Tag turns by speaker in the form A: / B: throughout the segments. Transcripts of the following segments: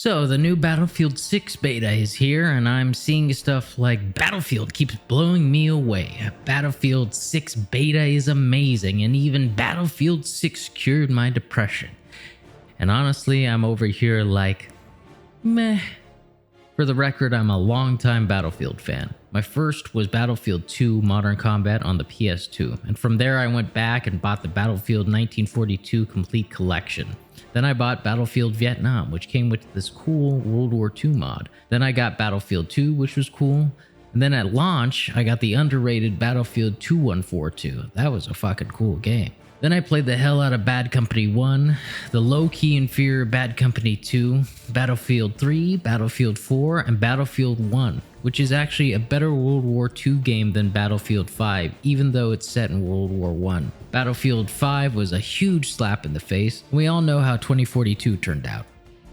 A: So, the new Battlefield 6 beta is here, and I'm seeing stuff like Battlefield keeps blowing me away. Battlefield 6 beta is amazing, and even Battlefield 6 cured my depression. And honestly, I'm over here like, meh. For the record, I'm a longtime Battlefield fan. My first was Battlefield 2 Modern Combat on the PS2, and from there I went back and bought the Battlefield 1942 Complete Collection. Then I bought Battlefield Vietnam, which came with this cool World War II mod. Then I got Battlefield 2, which was cool. And then at launch, I got the underrated Battlefield 2142. That was a fucking cool game. Then I played the hell out of Bad Company 1, the low-key inferior Bad Company 2, Battlefield 3, Battlefield 4, and Battlefield 1, which is actually a better World War II game than Battlefield 5, even though it's set in World War I. Battlefield 5 was a huge slap in the face. We all know how 2042 turned out.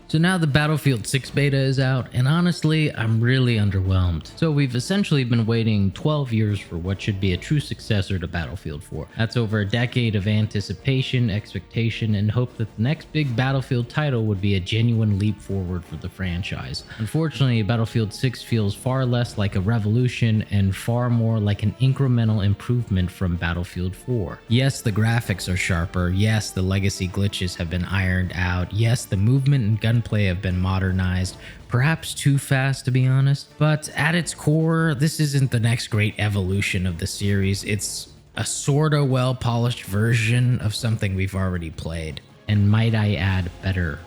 A: So now the Battlefield 6 beta is out, and honestly, I'm really underwhelmed. So we've essentially been waiting 12 years for what should be a true successor to Battlefield 4. That's over a decade of anticipation, expectation, and hope that the next big Battlefield title would be a genuine leap forward for the franchise. Unfortunately, Battlefield 6 feels far less like a revolution and far more like an incremental improvement from Battlefield 4. Yes, the graphics are sharper. Yes, the legacy glitches have been ironed out. Yes, the movement and gunplay have been modernized, perhaps too fast to be honest, but at its core, this isn't the next great evolution of the series. It's a sorta well-polished version of something we've already played, and might I add, better.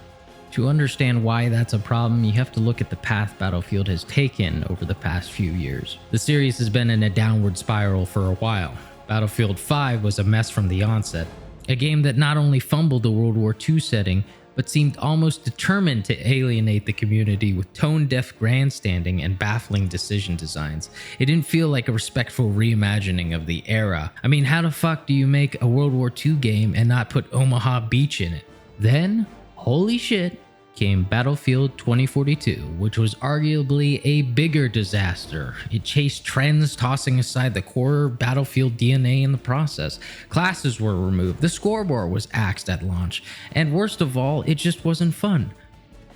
A: To understand why that's a problem, you have to look at the path Battlefield has taken over the past few years. The series has been in a downward spiral for a while. Battlefield 5 was a mess from the onset, a game that not only fumbled the World War II setting, but seemed almost determined to alienate the community with tone-deaf grandstanding and baffling decision designs. It didn't feel like a respectful reimagining of the era. I mean, how the fuck do you make a World War II game and not put Omaha Beach in it? Then, holy shit, came Battlefield 2042, which was arguably a bigger disaster. It chased trends, tossing aside the core Battlefield DNA in the process. Classes were removed, the scoreboard was axed at launch, and worst of all, it just wasn't fun.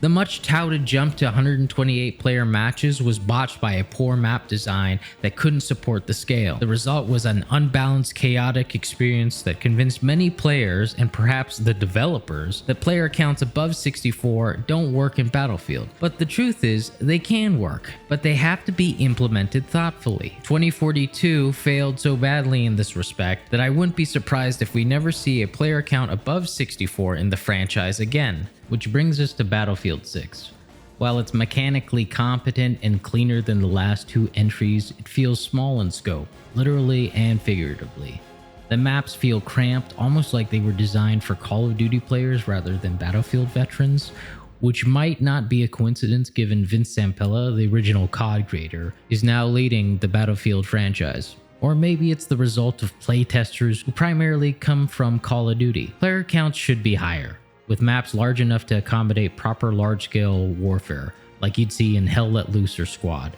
A: The much touted jump to 128 player matches was botched by a poor map design that couldn't support the scale. The result was an unbalanced, chaotic experience that convinced many players, and perhaps the developers, that player counts above 64 don't work in Battlefield. But the truth is, they can work, but they have to be implemented thoughtfully. 2042 failed so badly in this respect that I wouldn't be surprised if we never see a player count above 64 in the franchise again. Which brings us to Battlefield 6. While it's mechanically competent and cleaner than the last two entries, it feels small in scope, literally and figuratively. The maps feel cramped, almost like they were designed for Call of Duty players rather than Battlefield veterans, which might not be a coincidence given Vince Zampella, the original COD creator, is now leading the Battlefield franchise. Or maybe it's the result of playtesters who primarily come from Call of Duty. Player counts should be higher, with maps large enough to accommodate proper large-scale warfare, like you'd see in Hell Let Loose or Squad.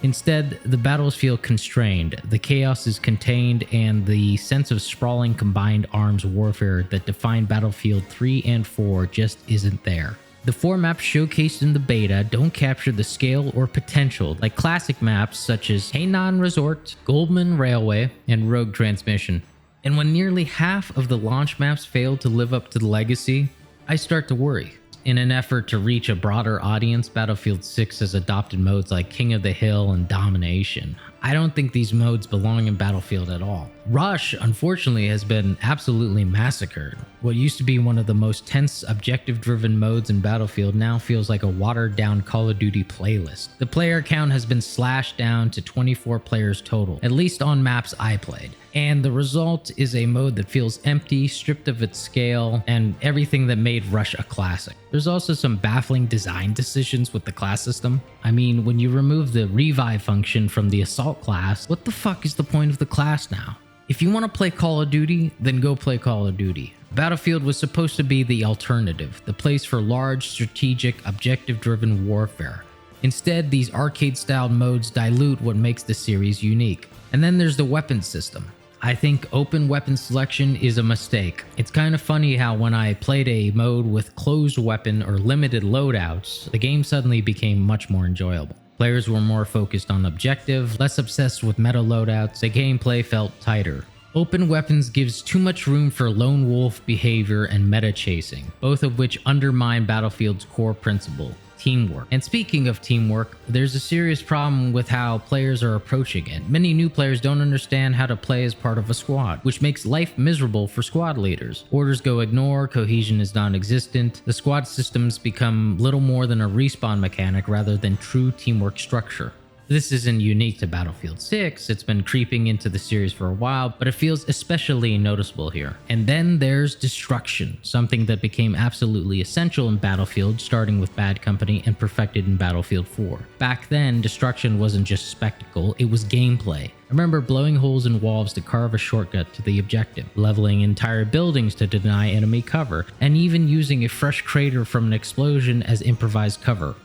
A: Instead, the battles feel constrained, the chaos is contained, and the sense of sprawling combined arms warfare that defined Battlefield 3 and 4 just isn't there. The four maps showcased in the beta don't capture the scale or potential like classic maps such as Hainan Resort, Goldman Railway, and Rogue Transmission. And when nearly half of the launch maps fail to live up to the legacy, I start to worry. In an effort to reach a broader audience, Battlefield 6 has adopted modes like King of the Hill and Domination. I don't think these modes belong in Battlefield at all. Rush, unfortunately, has been absolutely massacred. What used to be one of the most tense, objective-driven modes in Battlefield now feels like a watered-down Call of Duty playlist. The player count has been slashed down to 24 players total, at least on maps I played. And the result is a mode that feels empty, stripped of its scale, and everything that made Rush a classic. There's also some baffling design decisions with the class system. I mean, when you remove the revive function from the assault class, what the fuck is the point of the class now? If you want to play Call of Duty, then go play Call of Duty. Battlefield was supposed to be the alternative, the place for large, strategic, objective-driven warfare. Instead, these arcade-style modes dilute what makes the series unique. And then there's the weapons system. I think open weapon selection is a mistake. It's kind of funny how when I played a mode with closed weapon or limited loadouts, the game suddenly became much more enjoyable. Players were more focused on objective, less obsessed with meta loadouts, the gameplay felt tighter. Open weapons gives too much room for lone wolf behavior and meta chasing, both of which undermine Battlefield's core principle: teamwork. And speaking of teamwork, there's a serious problem with how players are approaching it. Many new players don't understand how to play as part of a squad, which makes life miserable for squad leaders. Orders go ignored, cohesion is non-existent, the squad systems become little more than a respawn mechanic rather than true teamwork structure. This isn't unique to Battlefield 6, it's been creeping into the series for a while, but it feels especially noticeable here. And then there's destruction, something that became absolutely essential in Battlefield, starting with Bad Company and perfected in Battlefield 4. Back then, destruction wasn't just spectacle, it was gameplay. I remember blowing holes in walls to carve a shortcut to the objective, leveling entire buildings to deny enemy cover, and even using a fresh crater from an explosion as improvised cover.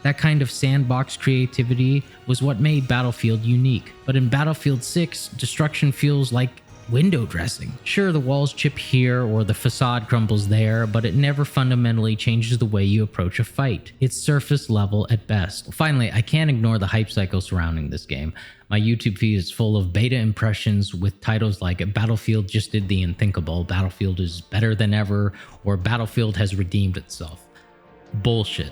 A: That kind of sandbox creativity was what made Battlefield unique. But in Battlefield 6, destruction feels like window dressing. Sure, the walls chip here or the facade crumbles there, but it never fundamentally changes the way you approach a fight. It's surface level at best. Finally, I can't ignore the hype cycle surrounding this game. My YouTube feed is full of beta impressions with titles like Battlefield just did the unthinkable, Battlefield is better than ever, or Battlefield has redeemed itself. Bullshit.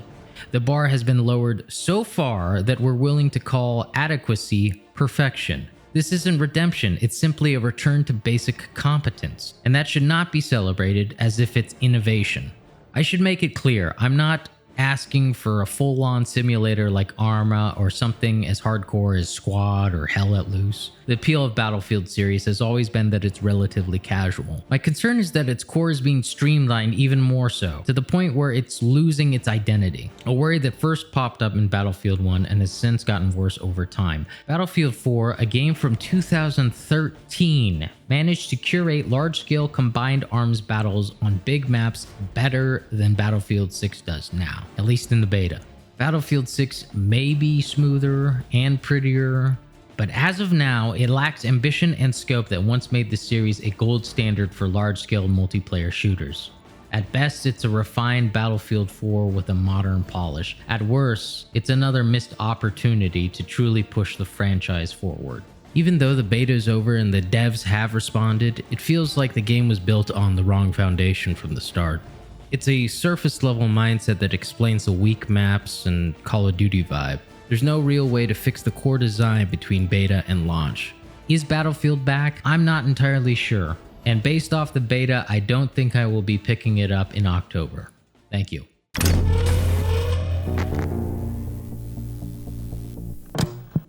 A: The bar has been lowered so far that we're willing to call adequacy perfection. This isn't redemption, it's simply a return to basic competence, and that should not be celebrated as if it's innovation. I should make it clear, I'm not asking for a full-on simulator like Arma or something as hardcore as Squad or Hell Let Loose. The appeal of Battlefield series has always been that it's relatively casual. My concern is that its core is being streamlined even more so, to the point where it's losing its identity. A worry that first popped up in Battlefield 1 and has since gotten worse over time. Battlefield 4, a game from 2013, managed to curate large-scale combined arms battles on big maps better than Battlefield 6 does now, at least in the beta. Battlefield 6 may be smoother and prettier, but as of now, it lacks ambition and scope that once made the series a gold standard for large-scale multiplayer shooters. At best, it's a refined Battlefield 4 with a modern polish. At worst, it's another missed opportunity to truly push the franchise forward. Even though the beta is over and the devs have responded, it feels like the game was built on the wrong foundation from the start. It's a surface-level mindset that explains the weak maps and Call of Duty vibe. There's no real way to fix the core design between beta and launch. Is Battlefield back? I'm not entirely sure. And based off the beta, I don't think I will be picking it up in October. Thank you.